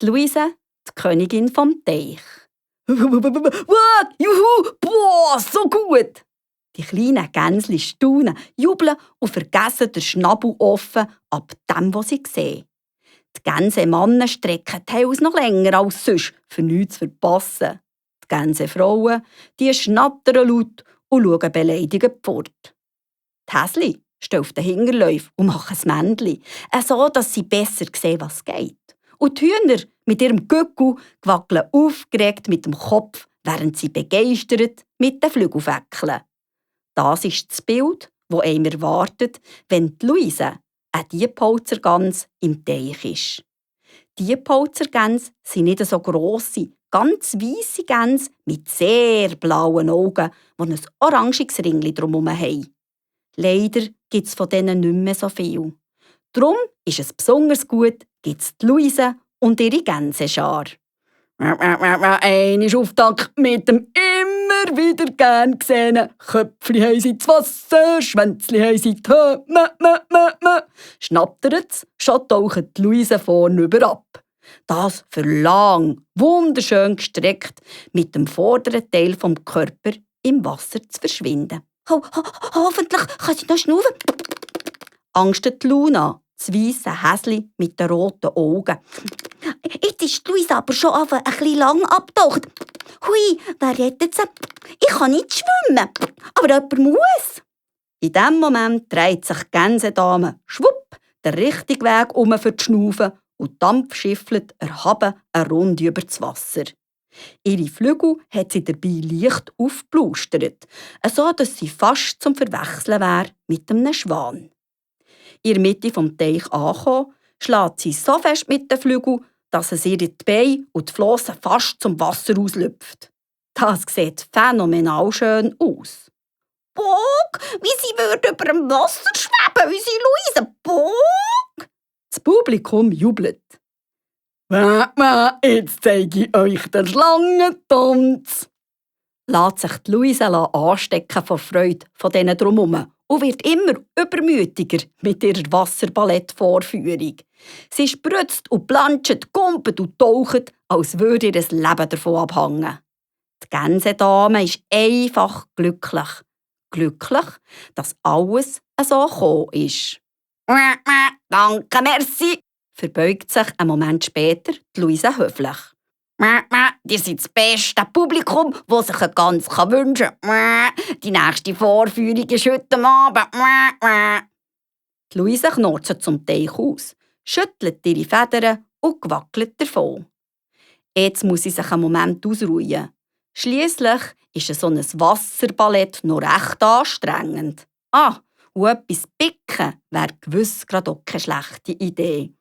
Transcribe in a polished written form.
Die Luise, die Königin vom Teich. Juhu, boah, so gut! Die kleinen Gänsli staunen, jubeln und vergessen den Schnabel offen ab dem, was sie sehen. Die Gänsemannen strecken die Hälse noch länger als sonst, für nichts zu verpassen. Die Gänsefrauen, die schnattern laut und schauen beleidigt fort. Die Häsli stehen auf den Hinterläufen und machen das Männchen, so dass sie besser sehen, was geht. Und die Hühner mit ihrem Gückel wackeln aufgeregt mit dem Kopf, während sie begeistert mit den Flügeln wackeln. Das ist das Bild, das einem erwartet, wenn die Luise eine Diepholzergans im Teich ist. Diepholzergänse sind nicht so grosse, ganz weisse Gänse mit sehr blauen Augen, die ein orangiges Ringli drumherum haben. Leider gibt es von denen nicht mehr so viel. Darum ist es besonders gut, gibt es die Luise und ihre Gänseschar. Einmal auf Takt mit dem immer wieder gern gesehenen Köpfli haben sie das Wasser, Schwänzli haben sie die Höhe, schnattert, schon tauchen die Luise vornüber ab. Das für lang, wunderschön gestreckt, mit dem vorderen Teil vom Körper im Wasser zu verschwinden. Hoffentlich kann sie noch schnaufen. Angstet Luna, das weisse Häsli mit den roten Augen. Jetzt ist Luise aber schon ein bisschen lang abgetaucht. Hui, wer rettet sie? Ich kann nicht schwimmen, aber jemand muss. In diesem Moment dreht sich die Gänsedame schwupp den richtigen Weg um für die Schnaufe und die Dampf schiffelt erhaben eine Runde über das Wasser. Ihre Flügel hat sie dabei leicht aufgeblustert, so dass sie fast zum Verwechseln wäre mit einem Schwan. In der Mitte des Teichs angekommen, schlägt sie so fest mit den Flügeln, dass es ihr die Beine und die Flossen fast zum Wasser auslüpft. Das sieht phänomenal schön aus. Bog, wie sie würde über dem Wasser schweben, wie sie Luise, Bog! Das Publikum jubelt. Jetzt zeige ich euch den Schlangentanz. Lässt sich die Luise anstecken vor Freude von denen drumherum und wird immer übermütiger mit ihrer Wasserballettvorführung. Sie spritzt und planscht, kumpelt und taucht, als würde ihr Leben davon abhängen. Die Gänsedame ist einfach glücklich. Glücklich, dass alles so gekommen ist. Danke, merci, verbeugt sich einen Moment später die Luise höflich. Ihr seid das beste Publikum, das sich eine Gans wünschen kann. Die nächste Vorführung ist heute Abend. Die Luise knurrt zum Teich aus, schüttelt ihre Federn und wackelt davon. Jetzt muss sie sich einen Moment ausruhen. Schliesslich ist so ein Wasserballett noch recht anstrengend. Und etwas picken wäre gewiss gerade auch keine schlechte Idee.